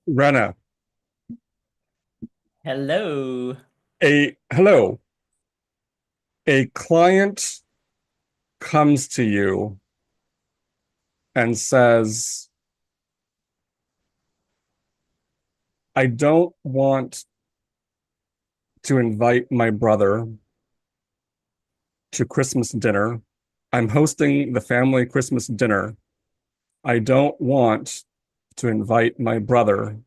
Rena, Hello. hello. A client comes to you and says, I don't want to invite my brother to Christmas dinner. I'm hosting the family Christmas dinner. I don't want to invite my brother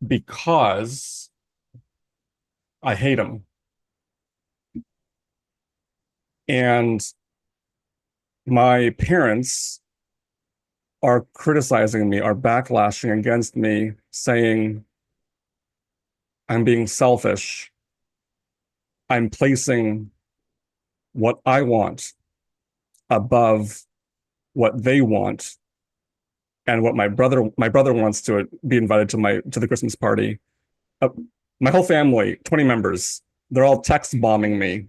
because I hate him. And my parents are criticizing me, are backlashing against me, saying I'm being selfish. I'm placing what I want above what they want and what my brother wants to be invited to the Christmas party. Uh, my whole family, 20 members, they're all text bombing me.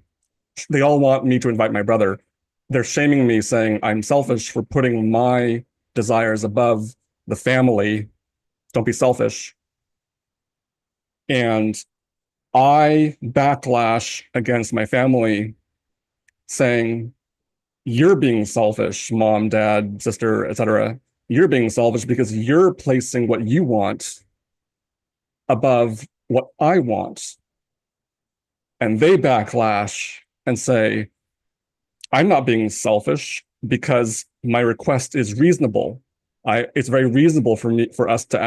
They all want me to invite my brother. They're shaming me, saying I'm selfish for putting my desires above the family. Don't be selfish. And I backlash against my family, saying you're being selfish, mom, dad, sister, etc. You're being selfish because you're placing what you want above what I want. And they backlash and say, I'm not being selfish because my request is reasonable. It's very reasonable for me to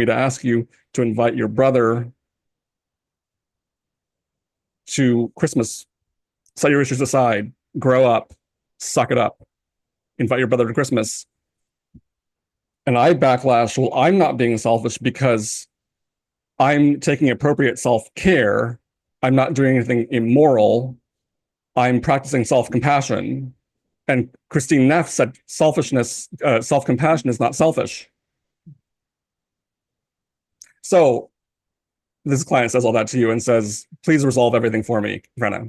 ask you to invite your brother to Christmas. Set your issues aside, grow up, suck it up, invite your brother to Christmas. And I backlash, well, I'm not being selfish because I'm taking appropriate self care. I'm not doing anything immoral. I'm practicing self compassion. And Christine Neff said self compassion is not selfish. So this client says all that to you and says, please resolve everything for me, Rena.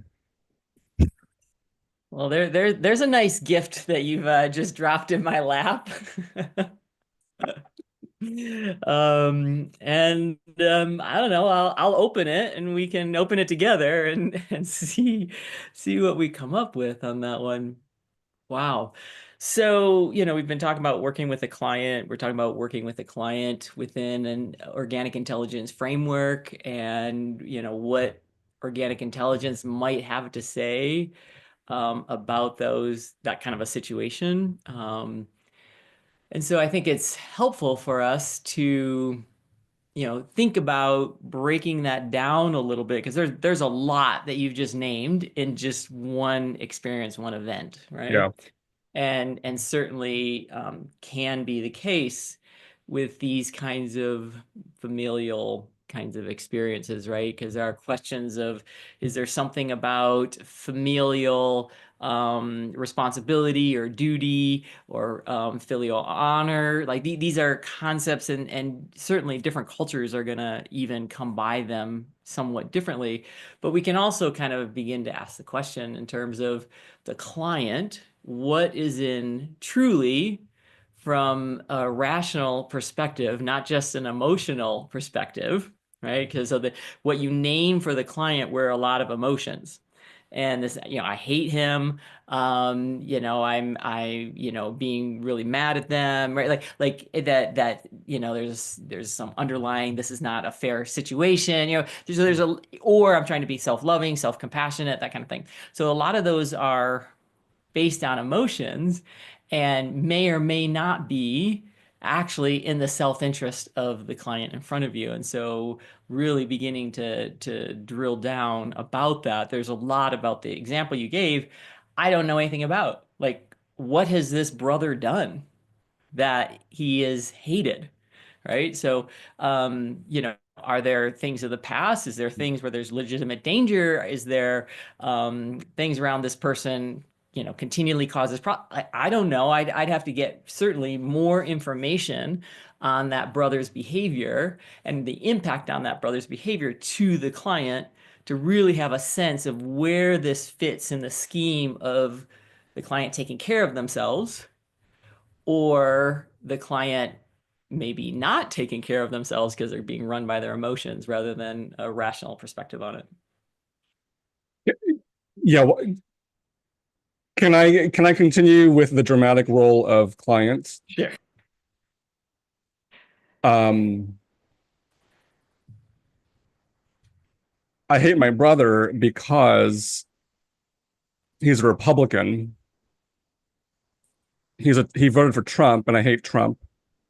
Well, there's a nice gift that you've just dropped in my lap. I don't know, I'll open it and we can open it together and see what we come up with on that one. Wow. So, we've been talking about working with a client. We're talking about working with a client within an organic intelligence framework and, what organic intelligence might have to say about that kind of a situation. And so I think it's helpful for us to, think about breaking that down a little bit because there's a lot that you've just named in just one experience, one event, Yeah. right? And certainly can be the case with these kinds of familial kinds of experiences, right? Because there are questions of, is there something about familial responsibility or duty or filial honor? Like these are concepts, and certainly different cultures are going to even come by them somewhat differently. But we can also kind of begin to ask the question in terms of the client, what is in truly from a rational perspective, not just an emotional perspective, right? Because of what you name for the client were a lot of emotions. And this, I hate him. Being really mad at them, right? Like that, there's some underlying, this is not a fair situation, or I'm trying to be self-loving, self-compassionate, that kind of thing. So a lot of those are based on emotions and may or may not be actually in the self-interest of the client in front of you. And so really beginning to drill down about that, there's a lot about the example you gave I don't know anything about. Like, what has this brother done that he is hated? Right. So, are there things of the past? Is there things where there's legitimate danger? Is there things around this person, continually causes I don't know. I'd have to get certainly more information on that brother's behavior and the impact on that brother's behavior to the client to really have a sense of where this fits in the scheme of the client taking care of themselves or the client maybe not taking care of themselves because they're being run by their emotions rather than a rational perspective on it. Yeah, can I continue with the dramatic role of client? Sure. Um, I hate my brother because he's a Republican. He voted for Trump, and I hate Trump,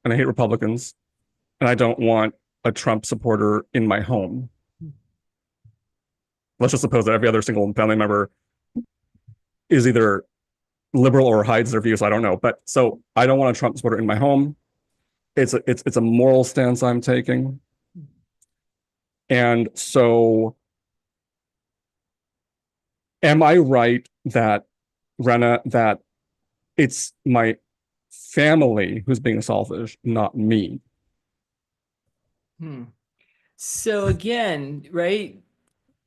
and I hate Republicans, and I don't want a Trump supporter in my home. Let's just suppose that every other single family member is either liberal or hides their views. I don't know, but so I don't want a Trump supporter in my home. It's a moral stance I'm taking, and so am I right that Rena, that it's my family who's being selfish, not me? Hmm. So again, right?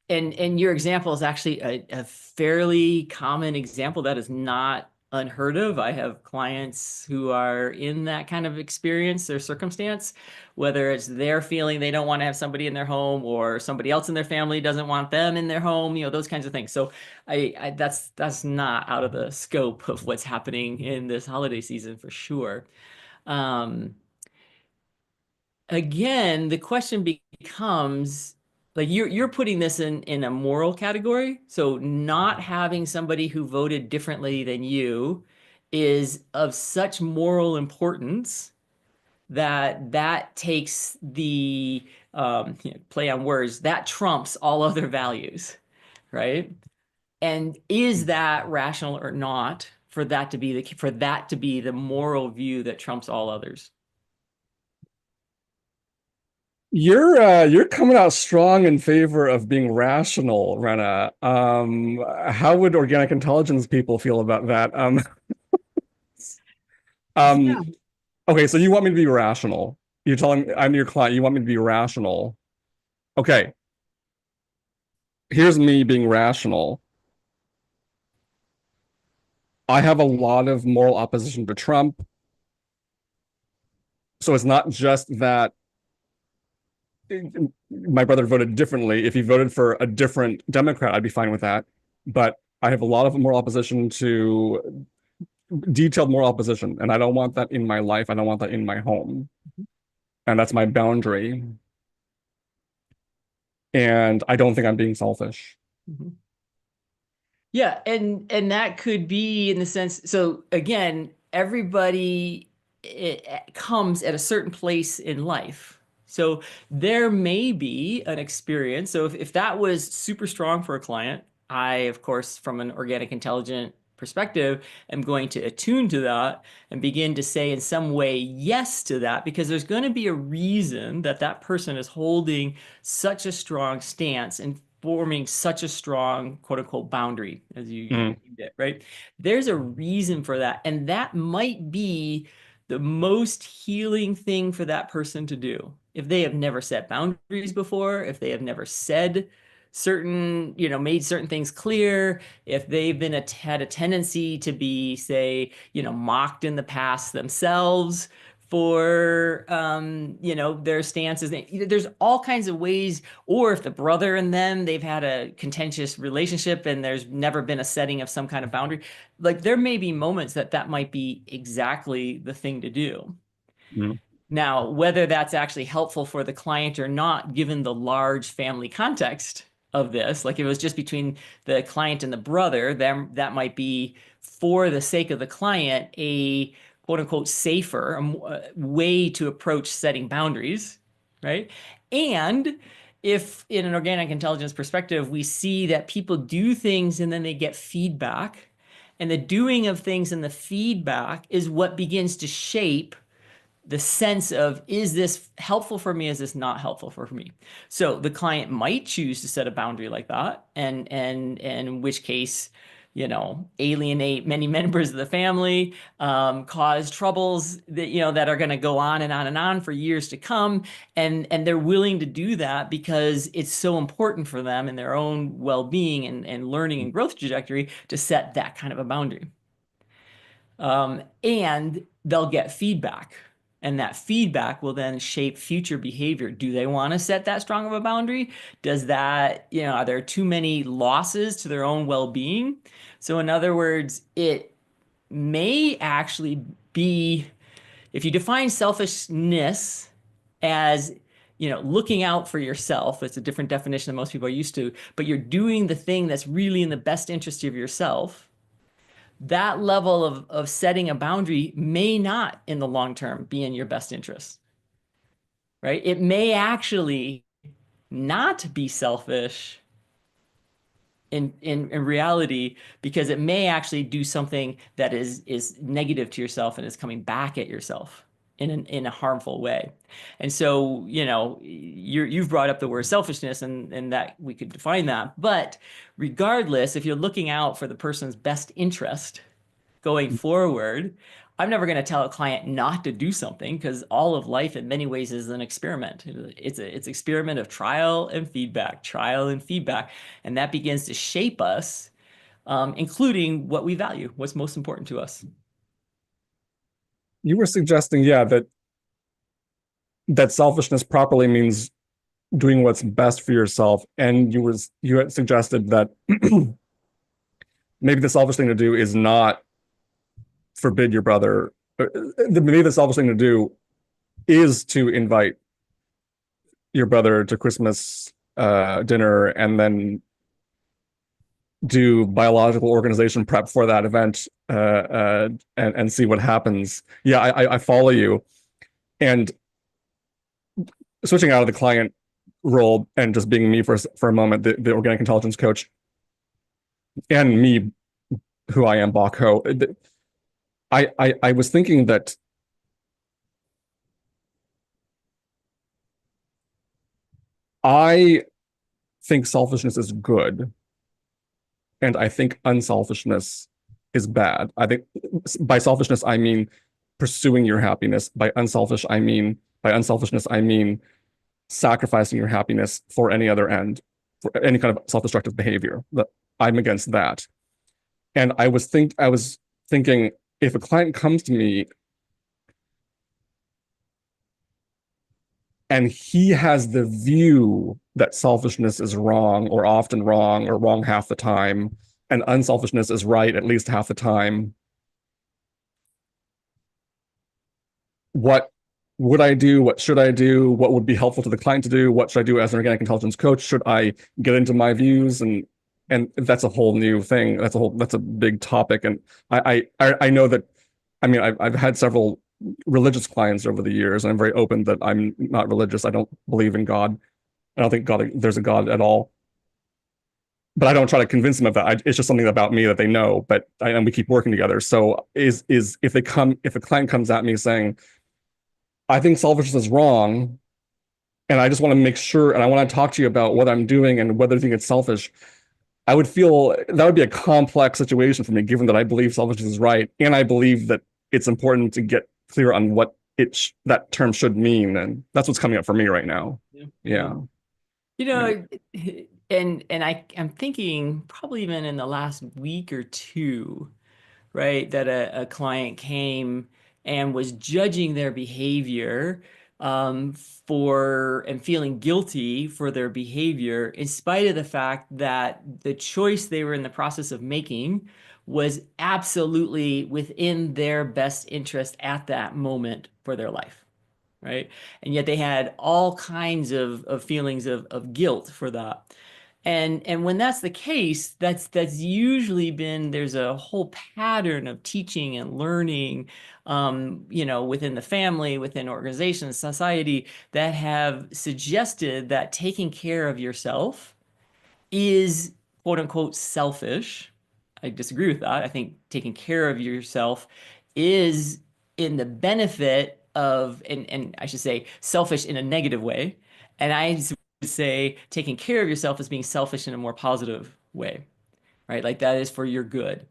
And your example is actually a fairly common example that is not unheard of. I have clients who are in that kind of experience or circumstance, whether it's their feeling they don't want to have somebody in their home or somebody else in their family doesn't want them in their home, those kinds of things. So that's not out of the scope of what's happening in this holiday season for sure. Um, Again, the question becomes like you're putting this in a moral category. So not having somebody who voted differently than you is of such moral importance that that takes the play on words that trumps all other values, right? And is that rational or not for that to be the moral view that trumps all others? You're coming out strong in favor of being rational, Rena. How would organic intelligence people feel about that? Yeah. Um, okay, so you want me to be rational. You're telling me I'm your client. You want me to be rational. Okay, here's me being rational. I have a lot of moral opposition to Trump. So it's not just that my brother voted differently. If he voted for a different Democrat, I'd be fine with that. But I have a lot of moral opposition to detailed moral opposition, and I don't want that in my life. I don't want that in my home. And that's my boundary. And I don't think I'm being selfish. Mhm. Yeah, and that could be in the sense. So again, everybody it comes at a certain place in life. So there may be an experience. So if that was super strong for a client, I, of course, from an organic intelligent perspective, am going to attune to that and begin to say in some way yes to that because there's going to be a reason that that person is holding such a strong stance and forming such a strong quote unquote boundary as you Mm, named it, right? There's a reason for that. And that might be the most healing thing for that person to do. If they have never set boundaries before, if they have never said certain, made certain things clear, if they've been had a tendency to be, say, mocked in the past themselves for their stances. There's all kinds of ways, or if the brother and them they've had a contentious relationship and there's never been a setting of some kind of boundary, like there may be moments that that might be exactly the thing to do. mm, Now, whether that's actually helpful for the client or not, given the large family context of this, like if it was just between the client and the brother, then that might be, for the sake of the client, a quote unquote safer way to approach setting boundaries, right? And if in an organic intelligence perspective, we see that people do things and then they get feedback, and the doing of things and the feedback is what begins to shape the sense of, is this helpful for me, is this not helpful for me? So the client might choose to set a boundary like that, and in which case, alienate many members of the family, cause troubles that that are going to go on and on and on for years to come, and they're willing to do that because it's so important for them in their own well-being and learning and growth trajectory to set that kind of a boundary. And they'll get feedback. And that feedback will then shape future behavior. Do they want to set that strong of a boundary? Does that, are there too many losses to their own well-being? So, in other words, it may actually be, if you define selfishness as, looking out for yourself, it's a different definition than most people are used to, but you're doing the thing that's really in the best interest of yourself. That level of setting a boundary may not in the long term be in your best interest, right? It may actually not be selfish in reality, because it may actually do something that is negative to yourself and is coming back at yourself in a harmful way. And so, you've brought up the word selfishness, and that we could define that. But regardless, if you're looking out for the person's best interest going forward, I'm never going to tell a client not to do something, because all of life in many ways is an experiment. It's an experiment of trial and feedback, and that begins to shape us, including what we value, what's most important to us. You were suggesting, yeah, that selfishness properly means doing what's best for yourself, and you had suggested that maybe the selfish thing to do is not forbid your brother. Maybe the selfish thing to do is to invite your brother to Christmas dinner, and then do biological organization prep for that event, and see what happens. Yeah, I follow you. And switching out of the client role and just being me for a moment, the organic intelligence coach, and me, who I am, Bach. I was thinking that I think selfishness is good, and I think unselfishness is bad. I think by selfishness I mean pursuing your happiness. By unselfishness I mean sacrificing your happiness for any other end, for any kind of self-destructive behavior. That I'm against that. And I was thinking, if a client comes to me and he has the view that selfishness is wrong, or often wrong, or wrong half the time, and unselfishness is right at least half the time, what would I do? What should I do? What would be helpful to the client to do? What should I do as an organic intelligence coach? Should I get into my views? And that's a whole new thing. That's a big topic. And I know that, I mean, I've had several religious clients over the years, and I'm very open that I'm not religious. I don't believe in God. I don't think there's a God at all. But I don't try to convince them of that. It's just something about me that they know. And we keep working together. So if a client comes at me saying, I think selfishness is wrong, and I just want to make sure, and I want to talk to you about what I'm doing and whether you think it's selfish, I would feel that would be a complex situation for me, given that I believe selfishness is right, and I believe that it's important to get clear on what that term should mean, and that's what's coming up for me right now. Yeah. Yeah. You Yeah. know, and I'm thinking probably even in the last week or two, right, that a client came and was judging their behavior, and feeling guilty for their behavior, in spite of the fact that the choice they were in the process of making was absolutely within their best interest at that moment for their life. Right. And yet they had all kinds of feelings of guilt for that. And when that's the case, that's usually been, there's a whole pattern of teaching and learning, within the family, within organizations, society, that have suggested that taking care of yourself is quote unquote selfish. I disagree with that. I think taking care of yourself is in the benefit of, and I should say selfish in a negative way. And I would say taking care of yourself is being selfish in a more positive way, right? Like that is for your good.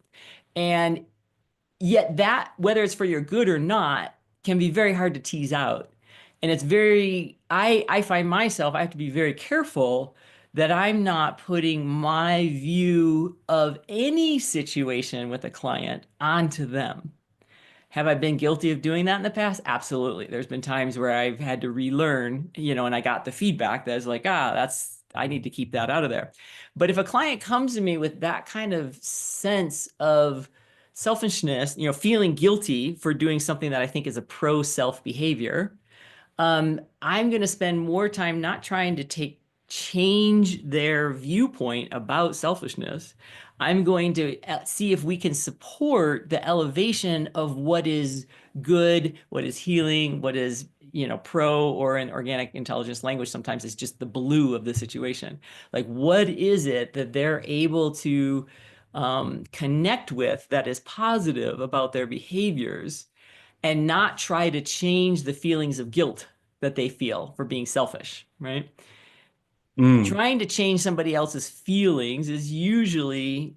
And yet that, whether it's for your good or not, can be very hard to tease out. And it's very, I find myself, I have to be very careful that I'm not putting my view of any situation with a client onto them. Have I been guilty of doing that in the past? Absolutely. There's been times where I've had to relearn, and I got the feedback that's like, I need to keep that out of there. But if a client comes to me with that kind of sense of selfishness, feeling guilty for doing something that I think is a pro-self behavior, I'm going to spend more time not trying to change their viewpoint about selfishness. I'm going to see if we can support the elevation of what is good, what is healing, what is, pro, or in organic intelligence language, sometimes it's just the blue of the situation. Like, what is it that they're able to connect with that is positive about their behaviors, and not try to change the feelings of guilt that they feel for being selfish, right? Mm. Trying to change somebody else's feelings is usually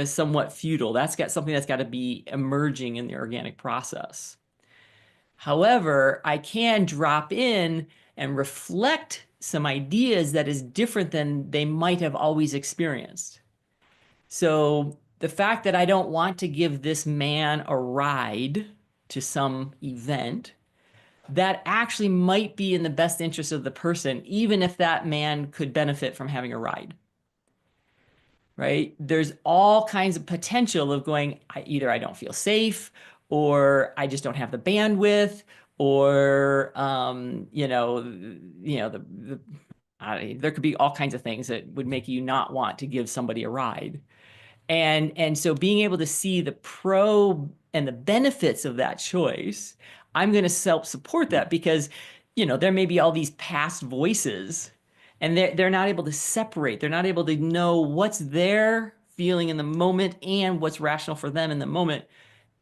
somewhat futile. That's got something that's got to be emerging in the organic process. However, I can drop in and reflect some ideas that is different than they might have always experienced. So the fact that I don't want to give this man a ride to some event, that actually might be in the best interest of the person, even if that man could benefit from having a ride, right? There's all kinds of potential of going, either I don't feel safe, or I just don't have the bandwidth, or there could be all kinds of things that would make you not want to give somebody a ride. And so being able to see the pro and the benefits of that choice, I'm going to self support that, because there may be all these past voices, and they're not able to separate. They're not able to know what's their feeling in the moment and what's rational for them in the moment,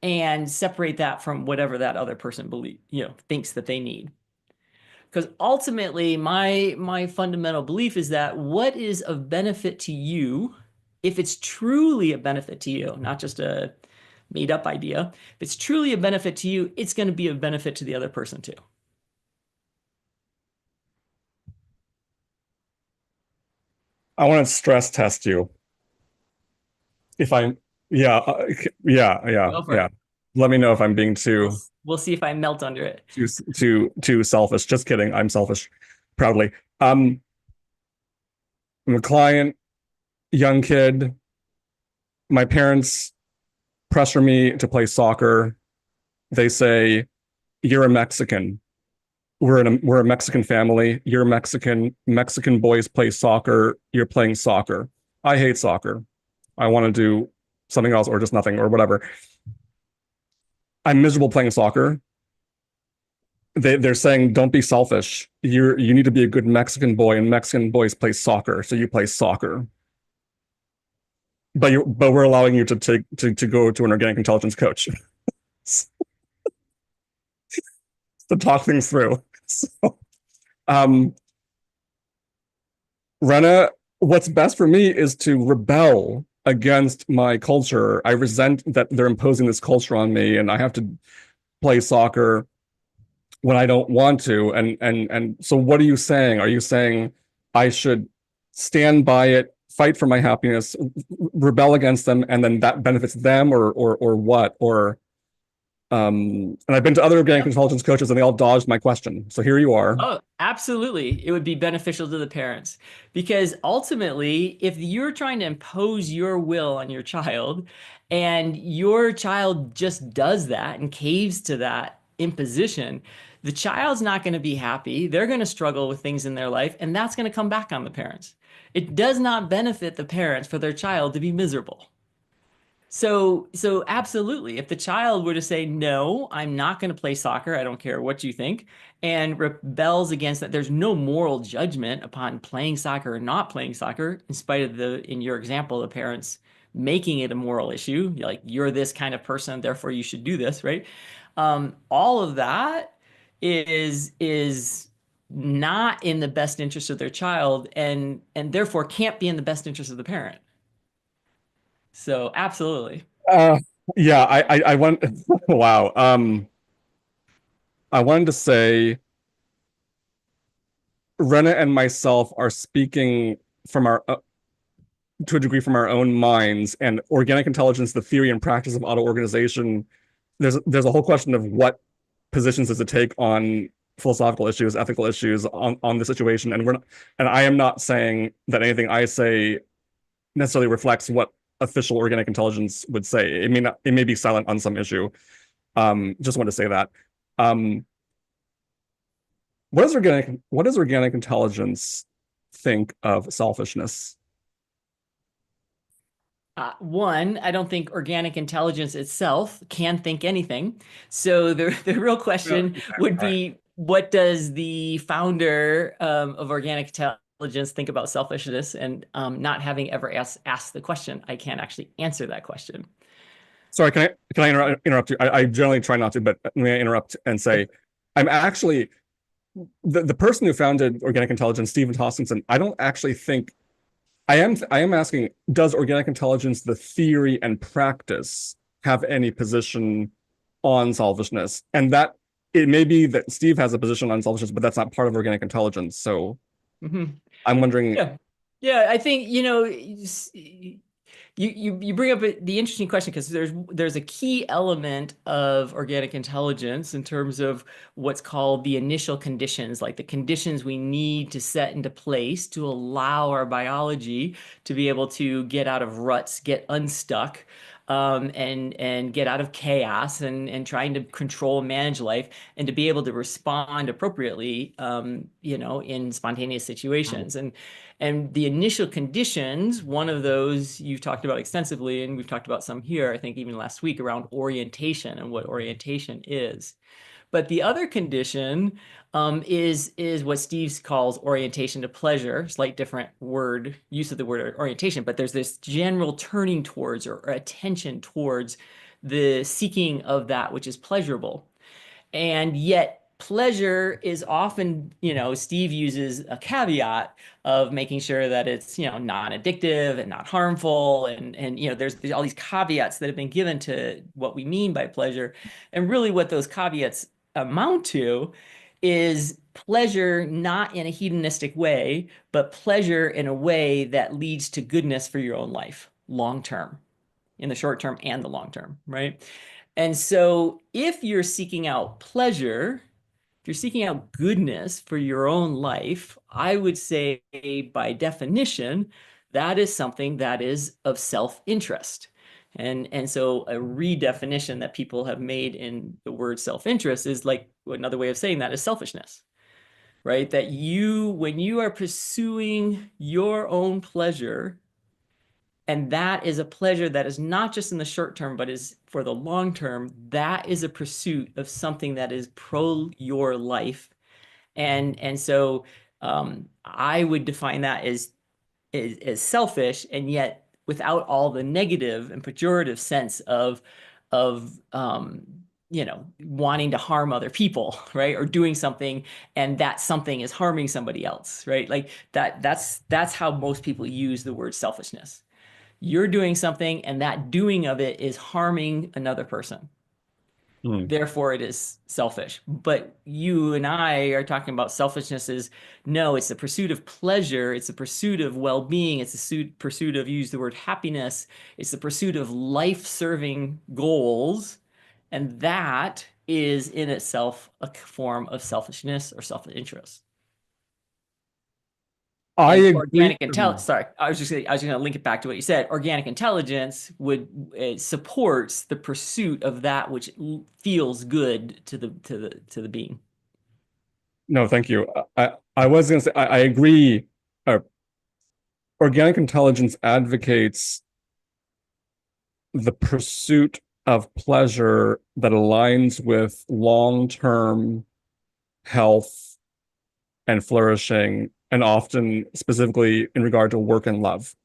and separate that from whatever that other person thinks that they need. Because ultimately, my fundamental belief is that what is of benefit to you, if it's truly a benefit to you, not just a made up idea, if it's truly a benefit to you, it's going to be a benefit to the other person too. I want to stress test you. If I'm, yeah, Go for yeah. it. Let me know if I'm being We'll too, we'll see if I melt under it. too selfish. Just kidding. I'm selfish, proudly. Um, I'm a client, young kid. My parents pressure me to play soccer. They say, "You're a Mexican. We're a Mexican family. You're Mexican. Mexican boys play soccer. You're playing soccer. I hate soccer. I want to do something else or just nothing or whatever. I'm miserable playing soccer. They're saying don't be selfish. You need to be a good Mexican boy, and Mexican boys play soccer, so you play soccer. But we're allowing you to go to an organic intelligence coach to talk things through. So, um, Rena, what's best for me is to rebel against my culture. I resent that they're imposing this culture on me, and I have to play soccer when I don't want to. And so what are you saying? Are you saying I should stand by it, fight for my happiness, rebel against them, and then that benefits them, or what? Or and I've been to other organic intelligence coaches and they all dodged my question. So here you are. Oh, absolutely. It would be beneficial to the parents, because ultimately, if you're trying to impose your will on your child, and your child just does that and caves to that imposition, the child's not going to be happy. They're going to struggle with things in their life, and that's going to come back on the parents. It does not benefit the parents for their child to be miserable. So absolutely, if the child were to say, no, I'm not going to play soccer, I don't care what you think, and rebels against that, there's no moral judgment upon playing soccer or not playing soccer, in spite of in your example, the parents making it a moral issue, like you're this kind of person, therefore you should do this, right? All of that is not in the best interest of their child, and therefore can't be in the best interest of the parent. So absolutely. Uh, yeah, I want. Wow. I wanted to say Rena and myself are speaking from our to a degree from our own minds, and organic intelligence, the theory and practice of auto organization, there's a whole question of what positions does it take on philosophical issues, ethical issues on the situation, and I am not saying that anything I say necessarily reflects what official organic intelligence would say. It may be silent on some issue. Just want to say that. Um, what does organic intelligence think of selfishness? One, I don't think organic intelligence itself can think anything. So the real Yeah, question okay, would all right. be, what does the founder of organic intelligence think about selfishness? And not having ever asked the question, I can't actually answer that question. Sorry, can I interrupt you? I generally try not to, but may I interrupt and say, I'm actually the person who founded organic intelligence, Steve Hoskinson. I don't actually think I am asking, does organic intelligence, the theory and practice, have any position on selfishness? And that it may be that Steve has a position on selfishness, but that's not part of organic intelligence. So Mhm. I'm wondering, Yeah. Yeah, I think, you bring up the interesting question because there's a key element of organic intelligence in terms of what's called the initial conditions, like the conditions we need to set into place to allow our biology to be able to get out of ruts, get unstuck, and get out of chaos and trying to control and manage life and to be able to respond appropriately, in spontaneous situations. And the initial conditions, one of those you've talked about extensively, and we've talked about some here, I think even last week, around orientation and what orientation is. But the other condition is what Steve calls orientation to pleasure. Slight different word use of the word orientation, but there's this general turning towards or attention towards the seeking of that which is pleasurable. And yet pleasure is often, Steve uses a caveat of making sure that it's, non-addictive and not harmful. And there's all these caveats that have been given to what we mean by pleasure. And really what those caveats amount to is pleasure not in a hedonistic way, but pleasure in a way that leads to goodness for your own life long term, in the short term and the long term, right? And so if you're seeking out pleasure, if you're seeking out goodness for your own life, I would say by definition, that is something that is of self-interest. And so a redefinition that people have made in the word self-interest is like another way of saying that is selfishness, right? That when you are pursuing your own pleasure, and that is a pleasure that is not just in the short term, but is for the long term. That is a pursuit of something that is pro your life. And so I would define that as selfish, and yet without all the negative and pejorative sense of wanting to harm other people, right? Or doing something and that something is harming somebody else, right? Like that's how most people use the word selfishness. You're doing something and that doing of it is harming another person. hmm. Therefore, it is selfish. But you and I are talking about selfishness is no, it's the pursuit of pleasure. It's the pursuit of well-being. It's the pursuit of, use the word happiness. It's the pursuit of life-serving goals. And that is in itself a form of selfishness or self-interest. I And agree. organic intelligence, sorry, I was going to link it back to what you said. Organic intelligence would supports the pursuit of that which feels good to the being. No, thank you. I was going to say I agree. Uh, Organic intelligence advocates the pursuit of pleasure that aligns with long-term health and flourishing, and often specifically in regard to work and love.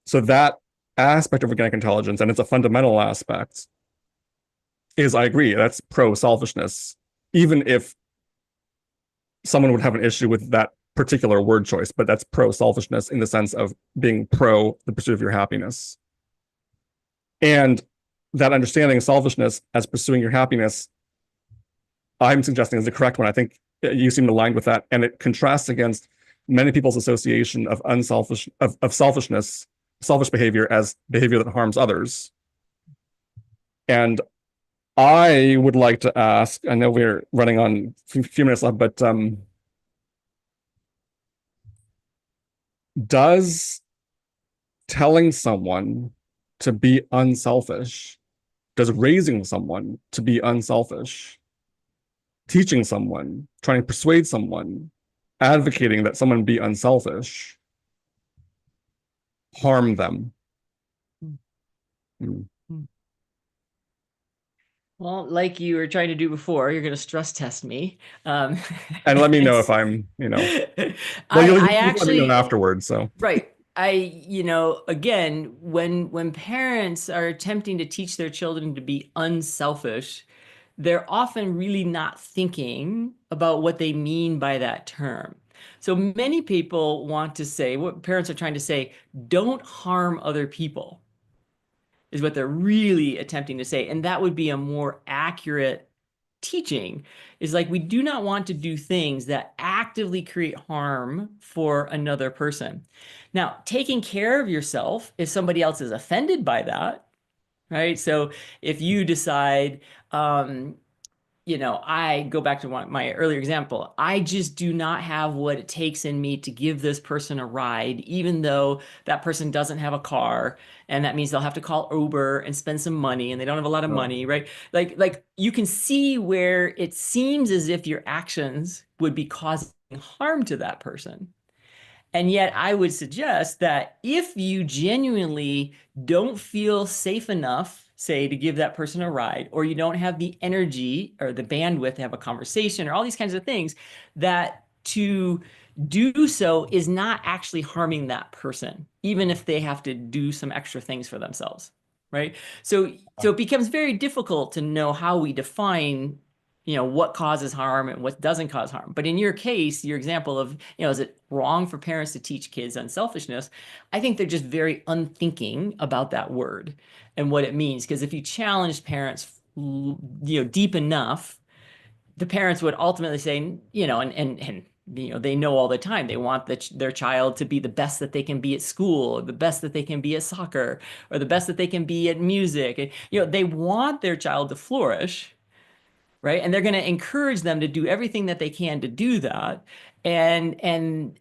So that aspect of organic intelligence, and it's a fundamental aspect, is I agree, that's pro-selfishness, even if someone would have an issue with that particular word choice, but that's pro-selfishness in the sense of being pro the pursuit of your happiness. And that understanding of selfishness as pursuing your happiness, I'm suggesting is the correct one. I think you seem aligned with that. And it contrasts against many people's association of selfishness, selfish behavior as behavior that harms others. And I would like to ask, I know we're running on a few minutes left, but does telling someone to be unselfish, does raising someone to be unselfish, teaching someone, trying to persuade someone, advocating that someone be unselfish, harm them? Mm. Well, like you were trying to do before, you're going to stress test me. And let me know if it's- I'm, well, I you'll let me know actually, afterwards. So, right. Again, when parents are attempting to teach their children to be unselfish, they're often really not thinking about what they mean by that term. So many people want to say, what parents are trying to say, don't harm other people, is what they're really attempting to say. And that would be a more accurate teaching, is like, we do not want to do things that actively create harm for another person. Now, taking care of yourself, if somebody else is offended by that, right? So if you decide, I go back to my earlier example. I just do not have what it takes in me to give this person a ride, even though that person doesn't have a car, and that means they'll have to call Uber and spend some money, and they don't have a lot of money, right? Like you can see where it seems as if your actions would be causing harm to that person. And yet, I would suggest that if you genuinely don't feel safe enough, say, to give that person a ride, or you don't have the energy or the bandwidth to have a conversation, or all these kinds of things, that to do so is not actually harming that person, even if they have to do some extra things for themselves, right? So it becomes very difficult to know how we define, what causes harm and what doesn't cause harm. But in your case, your example of, is it wrong for parents to teach kids unselfishness? I think they're just very unthinking about that word and what it means. Because if you challenge parents, deep enough, the parents would ultimately say, and they know all the time they want their child to be the best that they can be at school, or the best that they can be at soccer, or the best that they can be at music. And, they want their child to flourish, right? And they're going to encourage them to do everything that they can to do that. And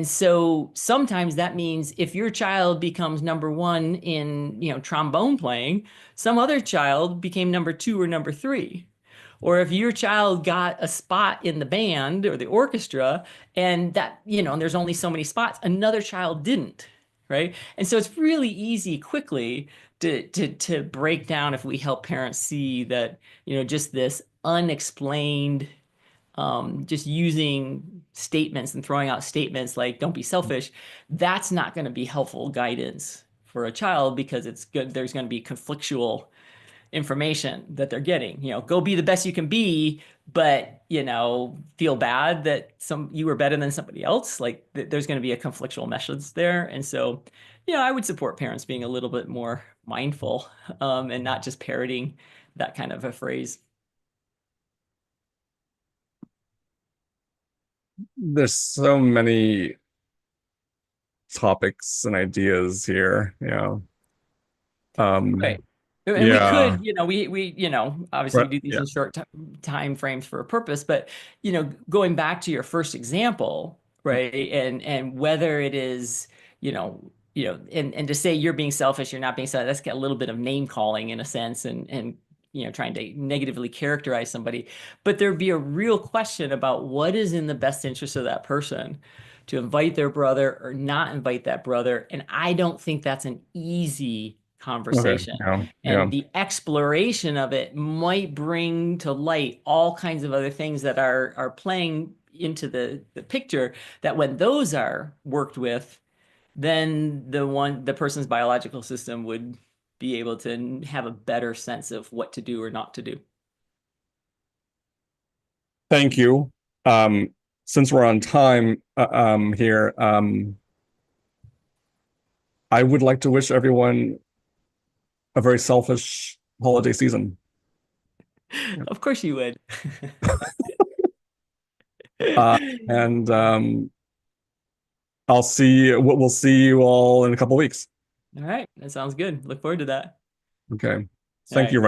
so sometimes that means if your child becomes number one in, trombone playing, some other child became number two or number three. Or if your child got a spot in the band or the orchestra, and that, and there's only so many spots, another child didn't, right? And so it's really easy quickly to break down, if we help parents see that, just this unexplained, just using statements and throwing out statements like "don't be selfish," that's not going to be helpful guidance for a child, because it's good. There's going to be conflictual information that they're getting. Go be the best you can be, but feel bad that you were better than somebody else. Like there's going to be a conflictual message there. And so, I would support parents being a little bit more mindful, and not just parroting that kind of a phrase. there's so many topics and ideas here. Right. Um, And we yeah, could, obviously we right, do these yeah. in short time frames for a purpose, but, going back to your first example, right? And whether it is, and to say you're being selfish, you're not being selfish, that's got a little bit of name calling in a sense, and trying to negatively characterize somebody. But there'd be a real question about what is in the best interest of that person, to invite their brother or not invite that brother. And I don't think that's an easy Okay, conversation. yeah, yeah. And the exploration of it might bring to light all kinds of other things that are playing into the picture, that when those are worked with, then the person's biological system would be able to have a better sense of what to do or not to do. Thank you. Um, since we're on time, here, I would like to wish everyone a very selfish holiday season. Of course you would. Uh, and we'll see you all in a couple weeks. All right, that sounds good. Look forward to that. Okay. All Thank right. you, Ren.